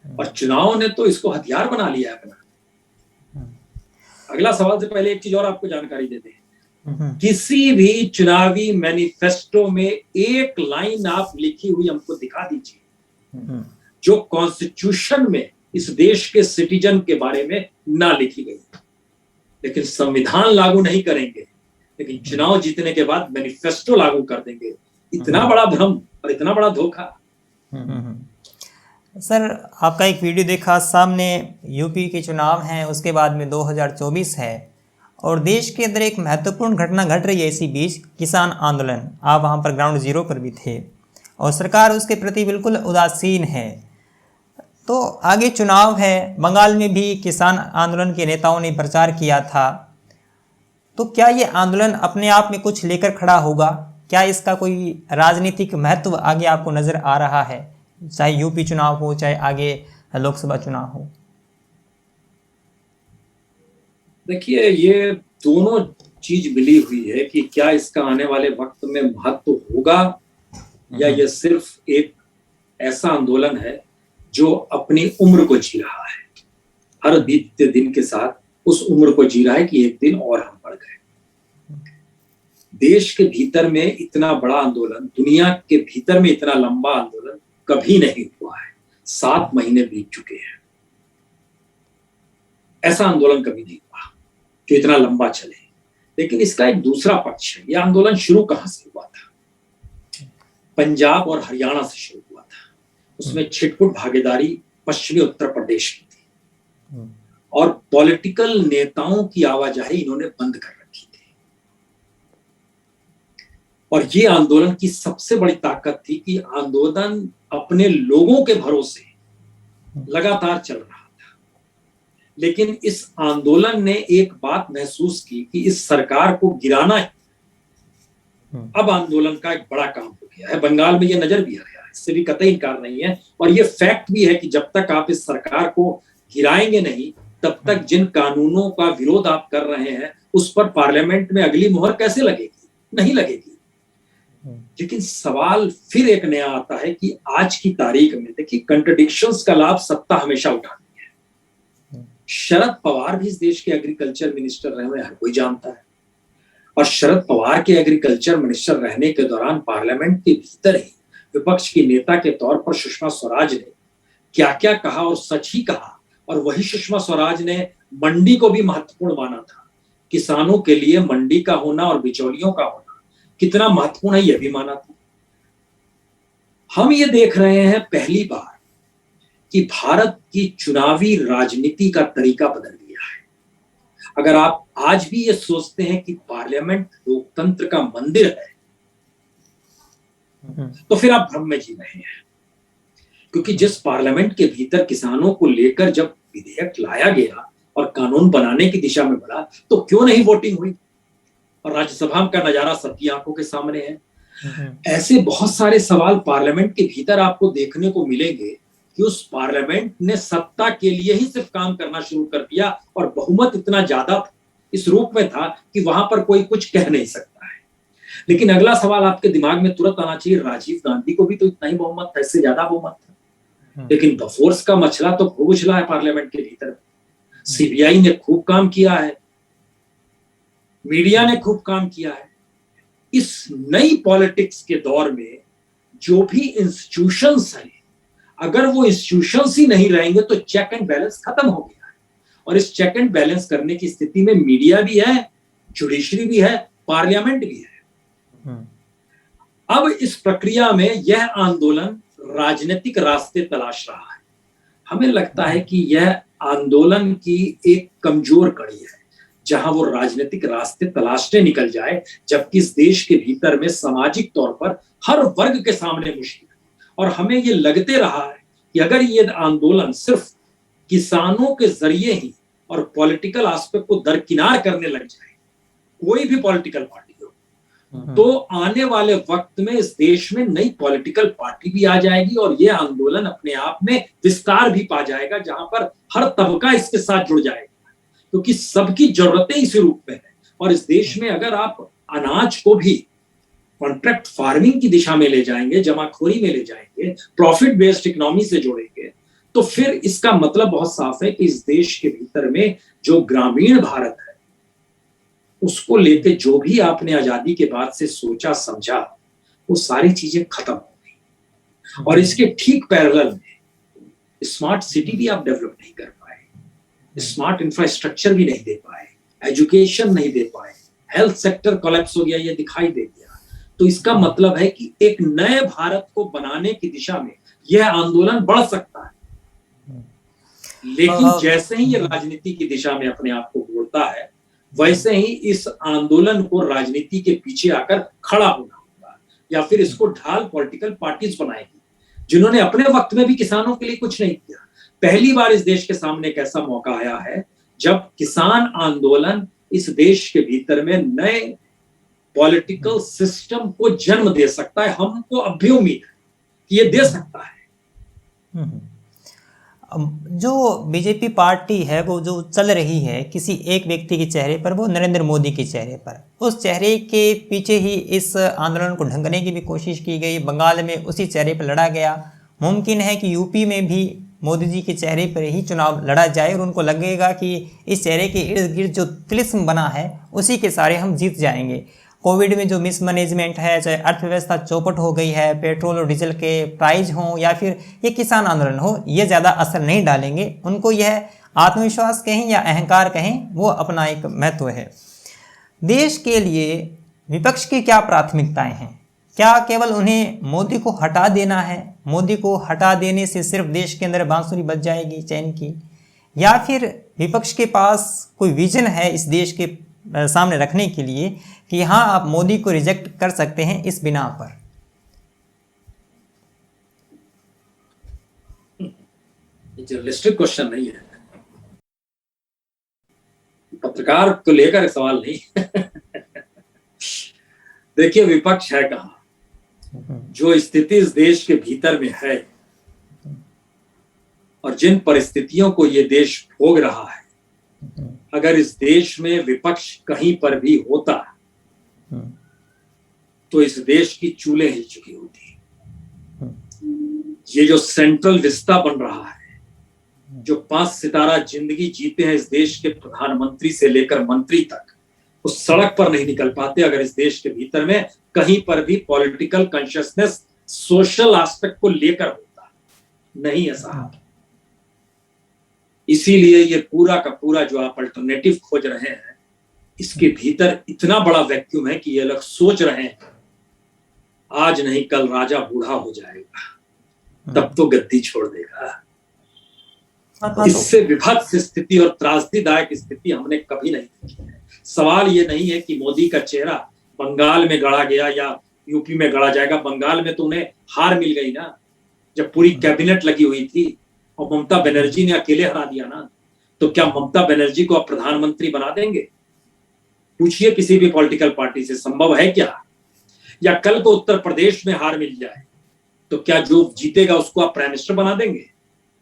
और चुनाव ने तो इसको हथियार बना लिया है अपना। अगला सवाल से पहले एक चीज और आपको जानकारी देते हैं। किसी भी चुनावी मैनिफेस्टो में एक लाइन आप लिखी हुई हमको दिखा दीजिए जो कॉन्स्टिट्यूशन में इस देश के सिटीजन के बारे में ना लिखी गई। लेकिन संविधान लागू नहीं करेंगे, लेकिन चुनाव जीतने के बाद मैनिफेस्टो लागू कर देंगे। इतना बड़ा भ्रम और इतना बड़ा धोखा। सर, आपका एक वीडियो देखा, सामने यूपी के चुनाव हैं, उसके बाद में 2024 है और देश के अंदर एक महत्वपूर्ण घटना घट रही है। इसी बीच किसान आंदोलन, आप वहाँ पर ग्राउंड जीरो पर भी थे और सरकार उसके प्रति बिल्कुल उदासीन है। तो आगे चुनाव है, बंगाल में भी किसान आंदोलन के नेताओं ने प्रचार किया था। तो क्या ये आंदोलन अपने आप में कुछ लेकर खड़ा होगा? क्या इसका कोई राजनीतिक महत्व आगे आपको नजर आ रहा है, चाहे यूपी चुनाव हो चाहे आगे लोकसभा चुनाव हो? देखिए, ये दोनों चीज मिली हुई है कि क्या इसका आने वाले वक्त में महत्व होगा या ये सिर्फ एक ऐसा आंदोलन है जो अपनी उम्र को जी रहा है, हर बीतते दिन के साथ उस उम्र को जी रहा है कि एक दिन और हम बढ़ गए। देश के भीतर में इतना बड़ा आंदोलन, दुनिया के भीतर में इतना लंबा आंदोलन कभी नहीं हुआ है। 7 महीने बीत चुके हैं, ऐसा आंदोलन कभी नहीं हुआ जो इतना लंबा चले। लेकिन इसका एक दूसरा पक्ष है। यह आंदोलन शुरू कहां से हुआ था? पंजाब और हरियाणा से शुरू हुआ था। उसमें छिटपुट भागीदारी पश्चिमी उत्तर प्रदेश की थी और पॉलिटिकल नेताओं की आवाजाही इन्होंने बंद कर रखी थी। और ये आंदोलन की सबसे बड़ी ताकत थी कि आंदोलन अपने लोगों के भरोसे लगातार चल रहा था। लेकिन इस आंदोलन ने एक बात महसूस की कि इस सरकार को गिराना है अब आंदोलन का एक बड़ा काम हो गया है। बंगाल में ये नजर भी आया, इससे भी कतई इनकार नहीं है। और ये फैक्ट भी है कि जब तक आप इस सरकार को गिराएंगे नहीं, तब तक जिन कानूनों का विरोध आप कर रहे हैं उस पर पार्लियामेंट में अगली मुहर कैसे लगेगी? नहीं लगेगी। लेकिन सवाल फिर एक नया आता है कि आज की तारीख में देखिए, कंट्रडिक्शंस का लाभ सत्ता हमेशा उठाती है। शरद पवार भी इस देश के एग्रीकल्चर मिनिस्टर रहे हुए हर कोई जानता है, और शरद पवार के एग्रीकल्चर मिनिस्टर रहने के दौरान पार्लियामेंट के भीतर ही विपक्ष की नेता के तौर पर सुषमा स्वराज ने क्या क्या कहा और सच ही कहा, और वही सुषमा स्वराज ने मंडी को भी महत्वपूर्ण माना था। किसानों के लिए मंडी का होना और बिचौलियों का होना कितना महत्वपूर्ण है यह भी माना था। हम ये देख रहे हैं पहली बार कि भारत की चुनावी राजनीति का तरीका बदल गया है। अगर आप आज भी ये सोचते हैं कि पार्लियामेंट लोकतंत्र का मंदिर है तो फिर आप भ्रम में जी रहे हैं, क्योंकि जिस पार्लियामेंट के भीतर किसानों को लेकर जब विधेयक लाया गया और कानून बनाने की दिशा में बढ़ा तो क्यों नहीं वोटिंग हुई, और राज्यसभा का नजारा सबकी आंखों के सामने है। ऐसे बहुत सारे सवाल पार्लियामेंट के भीतर आपको देखने को मिलेंगे कि उस पार्लियामेंट ने सत्ता के लिए ही सिर्फ काम करना शुरू कर दिया और बहुमत इतना ज्यादा इस रूप में था कि वहां पर कोई कुछ कह नहीं सकता है। लेकिन अगला सवाल आपके दिमाग में तुरंत आना चाहिए, राजीव गांधी को भी तो इतना ही बहुमत था, इससे ज्यादा बहुमत था, लेकिन बफोर्स का मसला तो खूब उछला है पार्लियामेंट के भीतर। सीबीआई ने खूब काम किया है, मीडिया ने खूब काम किया है। इस नई पॉलिटिक्स के दौर में जो भी इंस्टीट्यूशंस हैं, अगर वो इंस्टीट्यूशंस ही नहीं रहेंगे तो चेक एंड बैलेंस खत्म हो गया है। और इस चेक एंड बैलेंस करने की स्थिति में मीडिया भी है, जुडिशरी भी है, पार्लियामेंट भी है। अब इस प्रक्रिया में यह आंदोलन राजनीतिक रास्ते तलाश रहा है। हमें लगता है कि यह आंदोलन की एक कमजोर कड़ी है जहां वो राजनीतिक रास्ते तलाशने निकल जाए, जबकि इस देश के भीतर में सामाजिक तौर पर हर वर्ग के सामने मुश्किल है। और हमें ये लगते रहा है कि अगर ये आंदोलन सिर्फ किसानों के जरिए ही और पॉलिटिकल एस्पेक्ट को दरकिनार करने लग जाए, कोई भी पॉलिटिकल पार्टी हो, तो आने वाले वक्त में इस देश में नई पॉलिटिकल पार्टी भी आ जाएगी और ये आंदोलन अपने आप में विस्तार भी पा जाएगा, जहां पर हर तबका इसके साथ जुड़ जाएगा, क्योंकि सबकी जरूरतें इसी रूप में है। और इस देश में अगर आप अनाज को भी कॉन्ट्रैक्ट फार्मिंग की दिशा में ले जाएंगे, जमाखोरी में ले जाएंगे, प्रॉफिट बेस्ड इकोनॉमी से जोड़ेंगे, तो फिर इसका मतलब बहुत साफ है कि इस देश के भीतर में जो ग्रामीण भारत है उसको लेके जो भी आपने आजादी के बाद से सोचा समझा, वो सारी चीजें खत्म हो गई। और इसके ठीक पैरेलल में स्मार्ट सिटी भी आप डेवलप नहीं कर पाए, स्मार्ट इंफ्रास्ट्रक्चर भी नहीं दे पाए, एजुकेशन नहीं दे पाए, हेल्थ सेक्टर कोलैप्स हो गया, ये दिखाई दे गया। तो इसका मतलब है कि एक नए भारत को बनाने की दिशा में यह आंदोलन बढ़ सकता है, लेकिन जैसे ही ये राजनीति की दिशा में अपने आप को मोड़ता है, वैसे ही इस आंदोलन को राजनीति के पीछे आकर खड़ा होना होगा, या फिर इसको ढाल पॉलिटिकल पार्टीज बनाएगी जिन्होंने अपने वक्त में भी किसानों के लिए कुछ नहीं किया। पहली बार इस देश के सामने एक ऐसा मौका आया है जब किसान आंदोलन इस देश के भीतर में नए पॉलिटिकल सिस्टम को जन्म दे सकता है। हमको अब भी उम्मीद है कि ये दे सकता है। जो बीजेपी पार्टी है वो जो चल रही है किसी एक व्यक्ति के चेहरे पर, वो नरेंद्र मोदी के चेहरे पर, उस चेहरे के पीछे ही इस आंदोलन को ढंकने की भी कोशिश की गई। बंगाल में उसी चेहरे पर लड़ा गया। मुमकिन है कि यूपी में भी मोदी जी के चेहरे पर ही चुनाव लड़ा जाए और उनको लगेगा कि इस चेहरे के इर्द गिर्द जो तिलिस्म बना है उसी के सारे हम जीत जाएंगे। कोविड में जो मिसमैनेजमेंट है, चाहे अर्थव्यवस्था चौपट हो गई है, पेट्रोल और डीजल के प्राइस हों या फिर ये किसान आंदोलन हो, ये ज़्यादा असर नहीं डालेंगे। उनको यह आत्मविश्वास कहें या अहंकार कहें, वो अपना एक महत्व है। देश के लिए विपक्ष की क्या प्राथमिकताएं हैं? क्या केवल उन्हें मोदी को हटा देना है? मोदी को हटा देने से सिर्फ देश के अंदर बांसुरी बज जाएगी चैन की, या फिर विपक्ष के पास कोई विजन है इस देश के सामने रखने के लिए कि हाँ आप मोदी को रिजेक्ट कर सकते हैं इस बिना पर? जर्नलिस्टिक क्वेश्चन नहीं है, पत्रकार को लेकर सवाल नहीं। देखिए विपक्ष है कहाँ? जो स्थिति इस देश के भीतर में है और जिन परिस्थितियों को ये देश भोग रहा है, अगर इस देश में विपक्ष कहीं पर भी होता तो इस देश की चूल्हे हिल चुकी होती। ये जो सेंट्रल विस्ता बन रहा है, जो 5 सितारा जिंदगी जीते हैं इस देश के प्रधानमंत्री से लेकर मंत्री तक, उस सड़क पर नहीं निकल पाते अगर इस देश के भीतर में कहीं पर भी पॉलिटिकल कॉन्शियसनेस सोशल एस्पेक्ट को लेकर होता। नहीं है साहब। इसीलिए ये पूरा का पूरा जो आप अल्टरनेटिव खोज रहे हैं, इसके भीतर इतना बड़ा वैक्यूम है कि ये लोग सोच रहे हैं आज नहीं कल राजा बूढ़ा हो जाएगा, तब तो गद्दी छोड़ देगा। इससे विभत्स स्थिति और त्रासदीदायक स्थिति हमने कभी नहीं देखी है। सवाल ये नहीं है कि मोदी का चेहरा बंगाल में गढ़ा गया या यूपी में गढ़ा जाएगा। बंगाल में तो उन्हें हार मिल गई ना, जब पूरी कैबिनेट लगी हुई थी और ममता बनर्जी ने अकेले हरा दिया ना। तो क्या ममता बनर्जी को आप प्रधानमंत्री बना देंगे? पूछिए किसी भी पॉलिटिकल पार्टी से, संभव है क्या? या कल को उत्तर प्रदेश में हार मिल जाए तो क्या जो जीतेगा उसको आप प्राइम मिनिस्टर बना देंगे?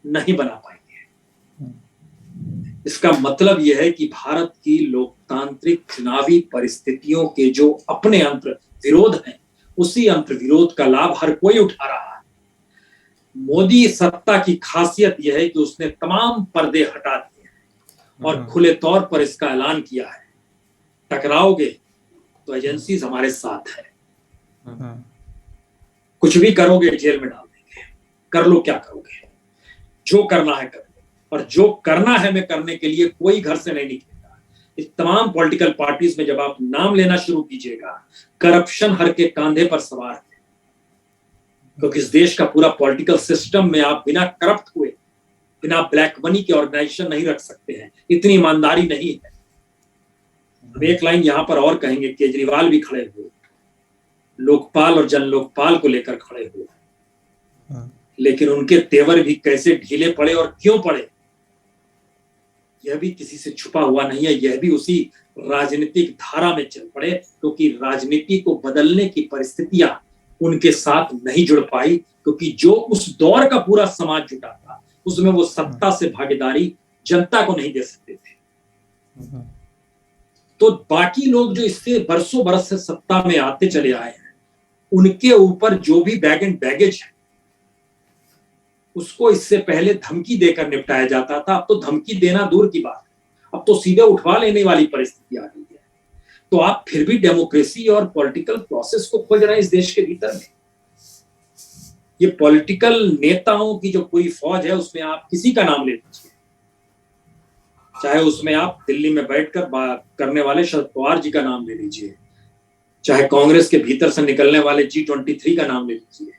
नहीं बना पाएंगे। इसका मतलब यह है कि भारत की लोकतांत्रिक चुनावी परिस्थितियों के जो अपने अंतर विरोध हैं, उसी अंतर विरोध का लाभ हर कोई उठा रहा है। मोदी सत्ता की खासियत यह है कि उसने तमाम पर्दे हटा दिए हैं और खुले तौर पर इसका ऐलान किया है, टकराओगे तो एजेंसीज हमारे साथ है, कुछ भी करोगे जेल में डाल देंगे, कर लो क्या करोगे, जो करना है कर लो, और जो करना है मैं करने के लिए कोई घर से नहीं निकलेगा। इस तमाम पॉलिटिकल पार्टीज में जब आप नाम लेना शुरू कीजिएगा, करप्शन हर के कांधे पर सवार है, क्योंकि इस देश का पूरा पॉलिटिकल सिस्टम में आप बिना करप्ट हुए, बिना ब्लैक मनी के ऑर्गेनाइजेशन नहीं रख सकते हैं, इतनी ईमानदारी नहीं है। हम एक लाइन यहां पर और कहेंगे, केजरीवाल भी खड़े हुए, लोकपाल और जन लोकपाल को लेकर खड़े हुए, लेकिन उनके तेवर भी कैसे ढीले पड़े और क्यों पड़े, यह भी किसी से छुपा हुआ नहीं है। यह भी उसी राजनीतिक धारा में चल पड़े, क्योंकि राजनीति को बदलने की परिस्थितियां उनके साथ नहीं जुड़ पाई, क्योंकि जो उस दौर का पूरा समाज जुटा था उसमें वो सत्ता से भागीदारी जनता को नहीं दे सकते थे। तो बाकी लोग जो इससे बरसों बरस से सत्ता में आते चले आए हैं, उनके ऊपर जो भी बैग एंड बैगेज है उसको इससे पहले धमकी देकर निपटाया जाता था। अब तो धमकी देना दूर की बात है, अब तो सीधे उठवा लेने वाली परिस्थिति आ गई है। तो आप फिर भी डेमोक्रेसी और पॉलिटिकल प्रोसेस को खोज रहे हैं इस देश के भीतर में। ये पॉलिटिकल नेताओं की जो पूरी फौज है उसमें आप किसी का नाम ले लीजिए, चाहे उसमें आप दिल्ली में बैठकर बात करने वाले शरद पवार जी का नाम ले लीजिए, चाहे कांग्रेस के भीतर से निकलने वाले G23 का नाम ले लीजिए,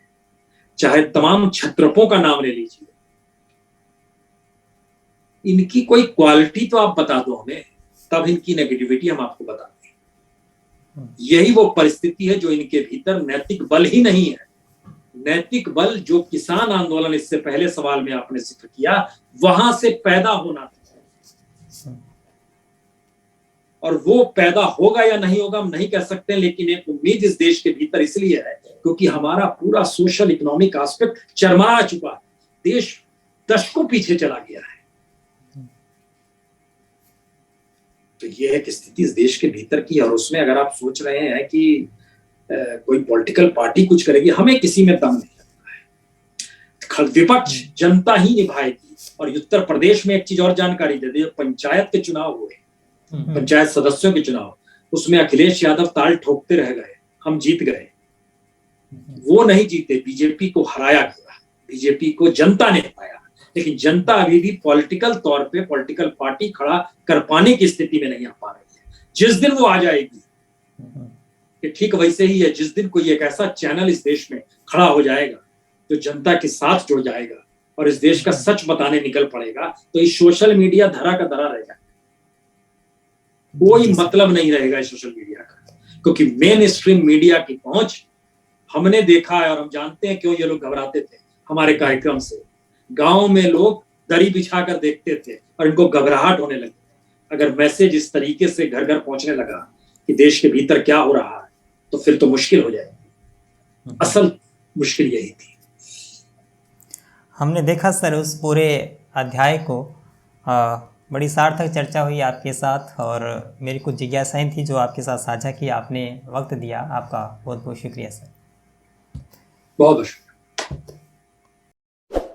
चाहे तमाम छत्रपों का नाम ले लीजिए, इनकी कोई क्वालिटी तो आप बता दो हमें, तब इनकी नेगेटिविटी हम आपको बता दें। यही वो परिस्थिति है जो इनके भीतर नैतिक बल ही नहीं है। नैतिक बल जो किसान आंदोलन इससे पहले सवाल में आपने जिक्र किया, वहां से पैदा होना था, और वो पैदा होगा या नहीं होगा हम नहीं कह सकते, लेकिन एक उम्मीद इस देश के भीतर इसलिए है क्योंकि हमारा पूरा सोशल इकोनॉमिक एस्पेक्ट चरमरा चुका है, देश दशकों पीछे चला गया है। तो ये एक स्थिति इस देश के भीतर की, और उसमें अगर आप सोच रहे हैं कि कोई पॉलिटिकल पार्टी कुछ करेगी, हमें किसी में दम नहीं लगता है। विपक्ष जनता ही निभाएगी। और उत्तर प्रदेश में एक चीज और जानकारी दे दी, पंचायत के चुनाव हुए, पंचायत सदस्यों के चुनाव, उसमें अखिलेश यादव ताल ठोकते रह गए, हम जीत गए। वो नहीं जीते, बीजेपी को हराया गया, बीजेपी को जनता ने हराया। लेकिन जनता अभी भी पॉलिटिकल तौर पे पॉलिटिकल पार्टी खड़ा कर पाने की स्थिति में नहीं आ पा रही है। जिस दिन वो आ जाएगी, कि ठीक वैसे ही है, जिस दिन कोई एक ऐसा चैनल इस देश में खड़ा हो जाएगा जो जनता के साथ जुड़ जाएगा और इस देश का सच बताने निकल पड़ेगा, तो इस सोशल मीडिया धरा का धरा रह जाएगा। कोई मतलब नहीं रहेगा इस सोशल मीडिया का, क्योंकि मेन स्ट्रीम मीडिया की पहुंच हमने देखा है और हम जानते हैं क्यों ये लोग घबराते थे हमारे कार्यक्रम से। गांव में लोग दरी बिछाकर देखते थे और इनको घबराहट होने लगी। अगर मैसेज इस तरीके से घर घर पहुंचने लगा कि देश के भीतर क्या हो रहा है, तो फिर तो मुश्किल हो जाएगी। असल मुश्किल यही थी। हमने देखा सर उस पूरे अध्याय को, बड़ी सार्थक चर्चा हुई आपके साथ, और मेरी कुछ जिज्ञासाएं थी जो आपके साथ साझा की, आपने वक्त दिया, आपका बहुत बहुत शुक्रिया सर। बहुत बहुत शुक्रिया।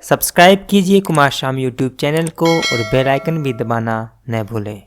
सब्सक्राइब कीजिए कुमार शाम यूट्यूब चैनल को और बेल आइकन भी दबाना न भूलें।